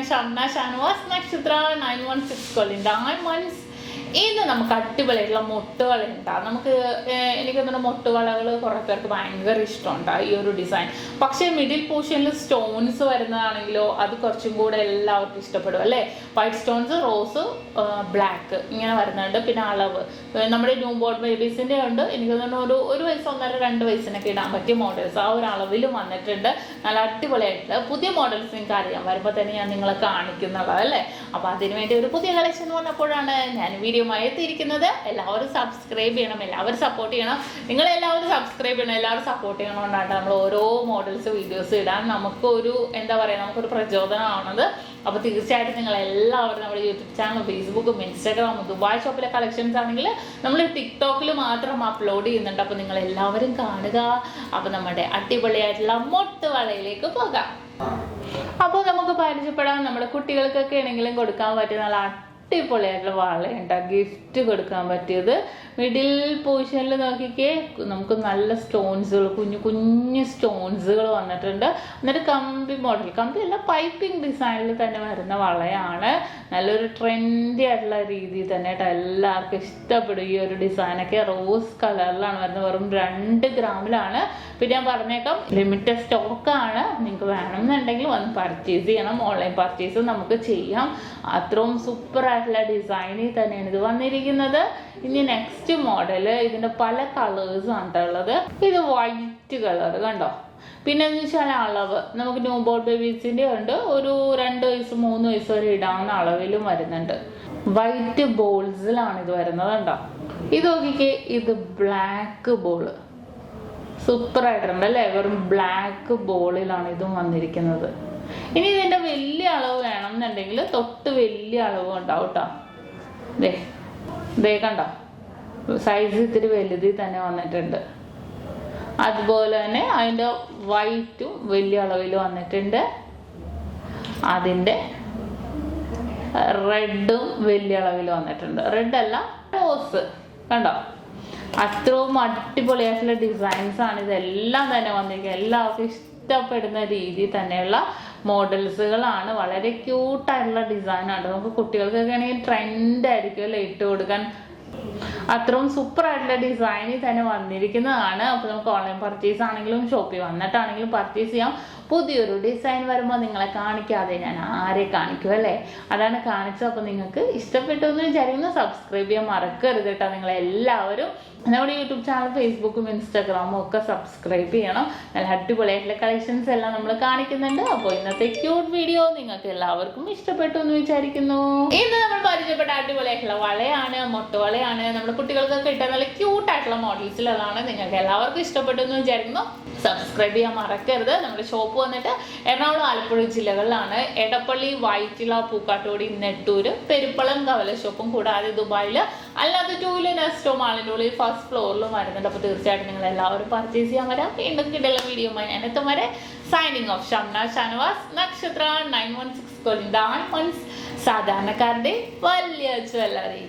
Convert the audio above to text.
Shamna Shanwas Nakshatra 916 calling diamonds. ഇന്ന് നമുക്ക് അടിപൊളിയായിട്ടുള്ള മുട്ടുകൾ ഉണ്ടാകും. നമുക്ക് എനിക്ക് തോന്നുന്നു മുട്ടുകളകൾ കുറേ പേർക്ക് ഭയങ്കര ഇഷ്ടമുണ്ട് ഈ ഒരു ഡിസൈൻ. പക്ഷേ മിഡിൽ പോർഷനിൽ സ്റ്റോൺസ് വരുന്നതാണെങ്കിലോ അത് കുറച്ചും കൂടെ എല്ലാവർക്കും ഇഷ്ടപ്പെടും അല്ലേ. വൈറ്റ് സ്റ്റോൺസ്, റോസ്, ബ്ലാക്ക് ഇങ്ങനെ വരുന്നുണ്ട്. പിന്നെ അളവ് നമ്മുടെ ന്യൂ ബോർൺ ബേബീസിൻ്റെ ഉണ്ട്. എനിക്ക് തോന്നുന്നു ഒരു വയസ്സ് 1.5-2 വയസ്സിനൊക്കെ ഇടാൻ പറ്റിയ മോഡൽസ് ആ ഒരു അളവിലും വന്നിട്ടുണ്ട്. നല്ല അടിപൊളിയായിട്ടുള്ള പുതിയ മോഡൽസ് നിങ്ങൾക്ക് അറിയാം. വരുമ്പോൾ തന്നെ ഞാൻ നിങ്ങളെ കാണിക്കുന്നുള്ളത് അല്ലേ. അപ്പോൾ അതിനുവേണ്ടി ഒരു പുതിയ കളക്ഷൻ വന്നപ്പോഴാണ് ഞാൻ വീഡിയോമായി എത്തിയിരിക്കുന്നത്. എല്ലാവരും സബ്സ്ക്രൈബ് ചെയ്യണം, എല്ലാവരും സപ്പോർട്ട് ചെയ്യണം. നിങ്ങളെല്ലാവരും സബ്സ്ക്രൈബ് ചെയ്യണം, എല്ലാവരും സപ്പോർട്ട് ചെയ്യണോണ്ടാണ് നമ്മൾ ഓരോ മോഡൽസ് വീഡിയോസ് ഇടാൻ നമുക്കൊരു എന്താ പറയുക നമുക്കൊരു പ്രചോദനമാണത്. അപ്പോൾ തീർച്ചയായിട്ടും നിങ്ങൾ എല്ലാവരും നമ്മുടെ യൂട്യൂബ് ചാനൽ, ഫേസ്ബുക്കും ഇൻസ്റ്റാഗ്രാമും ദുബായ് ഷോപ്പിലെ കളക്ഷൻസ് ആണെങ്കിൽ നമ്മൾ ടിക്ടോക്കിൽ മാത്രം അപ്ലോഡ് ചെയ്യുന്നുണ്ട്. അപ്പോൾ നിങ്ങൾ എല്ലാവരും കാണുക. അപ്പോൾ നമ്മുടെ അടിപൊളിയായിട്ടുള്ള മുട്ടുവളയിലേക്ക് പോകാം. അപ്പോൾ നമുക്ക് പരിചയപ്പെടാം. നമ്മുടെ കുട്ടികൾക്കൊക്കെ ആണെങ്കിലും കൊടുക്കാൻ പറ്റിയ നല്ല അടിപൊളിയായിട്ടുള്ള വളയുണ്ട്. ഗിഫ്റ്റ് കൊടുക്കാൻ പറ്റിയത് മിഡിൽ പൊസിഷനിൽ നോക്കിക്കേ നമുക്ക് നല്ല സ്റ്റോൺസുകൾ, കുഞ്ഞു കുഞ്ഞു സ്റ്റോൺസുകൾ വന്നിട്ടുണ്ട്. എന്നിട്ട് കമ്പി മോഡൽ, കമ്പിയല്ല പൈപ്പിംഗ് ഡിസൈനിൽ തന്നെ വരുന്ന വളയാണ്. നല്ലൊരു ട്രെൻഡി ആയിട്ടുള്ള രീതിയിൽ തന്നെ കേട്ടോ. എല്ലാവർക്കും ഇഷ്ടപ്പെടും ഈ ഒരു ഡിസൈനൊക്കെ. റോസ് കളറിലാണ് വരുന്നത്. വെറും 2 ഗ്രാമിലാണ്. പിന്നെ ഞാൻ പറഞ്ഞേക്കാം ലിമിറ്റഡ് സ്റ്റോക്കാണ്. നിങ്ങൾക്ക് വേണമെന്നുണ്ടെങ്കിൽ വന്ന് പർച്ചേസ് ചെയ്യണം. ഓൺലൈൻ പർച്ചേസ് നമുക്ക് ചെയ്യാം. അത്രയും സൂപ്പർ ആയിട്ടുള്ള ഡിസൈനിൽ തന്നെയാണ് ഇത് വന്നിരിക്കുന്നത്. ഇനി നെക്സ്റ്റ് മോഡല് ഇതിന്റെ പല കളേഴ്സും ആണ് ഉള്ളത്. ഇത് വൈറ്റ് കളർ കണ്ടോ. പിന്നെ എന്ന് വെച്ചാൽ അളവ് നമുക്ക് ന്യൂ ബോർൺ ബേബീസിന്റെ ഉണ്ട്. ഒരു 2 വയസ്സ് 3 വയസ്സ് വരെ ഇടാവുന്ന അളവിലും വരുന്നുണ്ട്. വൈറ്റ് ബോൾസിലാണ് ഇത് വരുന്നത് കണ്ടോ. ഇത് നോക്കിക്കേ, ഇത് ബ്ലാക്ക് ബോള് സൂപ്പർ ആയിട്ടുണ്ട് അല്ലേ. വെറും ബ്ലാക്ക് ബോളിലാണ് ഇതും വന്നിരിക്കുന്നത്. ഇനി ഇതിന്റെ വലിയ അളവ് വേണം എന്നുണ്ടെങ്കിൽ തൊട്ട് വലിയ അളവ് ഉണ്ടാവും കേട്ടോ. ദേ കണ്ടോ, സൈസ് ഇത്തിരി വലുതിൽ തന്നെ വന്നിട്ടുണ്ട്. അതുപോലെ തന്നെ അതിൻ്റെ വൈറ്റും വലിയ അളവിൽ വന്നിട്ടുണ്ട്. അതിൻ്റെ റെഡും വലിയ അളവിൽ വന്നിട്ടുണ്ട്. റെഡ് അല്ല, റോസ് കണ്ടോ. അത്രയും അടിപൊളിയായിട്ടുള്ള ഡിസൈൻസ് ആണ് ഇതെല്ലാം തന്നെ വന്നിരിക്കുന്നത്. എല്ലാവർക്കും ഇഷ്ടപ്പെടുന്ന രീതിയിൽ തന്നെയുള്ള മോഡൽസുകളാണ്. വളരെ ക്യൂട്ടായിട്ടുള്ള ഡിസൈനാണ്. നമുക്ക് കുട്ടികൾക്കൊക്കെ ആണെങ്കിൽ ട്രെൻഡ് ആയിരിക്കും അല്ലേ ഇട്ട് കൊടുക്കാൻ. അത്രയും സൂപ്പർ ആയിട്ടുള്ള ഡിസൈനിൽ തന്നെ വന്നിരിക്കുന്നതാണ്. അപ്പോൾ നമുക്ക് ഓൺലൈൻ പർച്ചേസ് ആണെങ്കിലും ഷോപ്പിൽ വന്നിട്ടാണെങ്കിലും പർച്ചേസ് ചെയ്യാം. പുതിയൊരു ഡിസൈൻ വരുമ്പോൾ നിങ്ങളെ കാണിക്കാതെ ഞാൻ ആരെ കാണിക്കും അല്ലേ. അതാണ് കാണിച്ചത്. അപ്പോൾ നിങ്ങൾക്ക് ഇഷ്ടപ്പെട്ടു എന്ന് വിചാരിക്കുന്നു. സബ്സ്ക്രൈബ് ചെയ്യാൻ മറക്കരുത് കേട്ടോ. നിങ്ങളെല്ലാവരും നമ്മുടെ യൂട്യൂബ് ചാനൽ, ഫേസ്ബുക്കും ഇൻസ്റ്റാഗ്രാമും ഒക്കെ സബ്സ്ക്രൈബ് ചെയ്യണം. നല്ല അടിപൊളിയായിട്ടുള്ള കളക്ഷൻസ് എല്ലാം നമ്മൾ കാണിക്കുന്നുണ്ട്. അപ്പോൾ ഇന്നത്തെ ക്യൂട്ട് വീഡിയോ നിങ്ങൾക്ക് എല്ലാവർക്കും ഇഷ്ടപ്പെട്ടു എന്ന് വിചാരിക്കുന്നു. ഇന്ന് നമ്മൾ പരിചയപ്പെട്ട അടിപൊളിയായിട്ടുള്ള വളയാണ്, മുട്ടുവളയാണ്. നമ്മുടെ കുട്ടികൾക്കൊക്കെ ഇട്ട നല്ല ക്യൂട്ടായിട്ടുള്ള മോഡൽസിലുള്ളതാണ്. നിങ്ങൾക്ക് എല്ലാവർക്കും ഇഷ്ടപ്പെട്ടു എന്ന് വിചാരിക്കുന്നു. സബ്സ്ക്രൈബ് ചെയ്യാൻ മറക്കരുത്. നമ്മുടെ ഷോപ്പ് വന്നിട്ട് എറണാകുളം, ആലപ്പുഴ ജില്ലകളിലാണ്. എടപ്പള്ളി, വൈറ്റില, പൂക്കാട്ടോടി, നെട്ടൂര്, പെരുപ്പളം, കവല ഷോപ്പും കൂടാതെ ദുബായിൽ അല്ലാതെ 2 നെസ്റ്റോ മാളിൻ്റെ ഉള്ളിൽ ഫസ്റ്റ് ഫ്ലോറിലും വരുന്നുണ്ട്. അപ്പോൾ തീർച്ചയായിട്ടും നിങ്ങൾ എല്ലാവരും പർച്ചേസ് ചെയ്യാൻ വരാം. വീണ്ടും കിട്ടുന്ന വീഡിയോയുമായി ഞാൻ എത്തും വരെ സൈനിങ് ഓഫ്. ഷംന ഷാനവാസ്, നക്ഷത്ര 916 കൊല്ലം ഡയമണ്ട്സ്, സാധാരണക്കാരുടെ വലിയ ജ്വല്ലറി.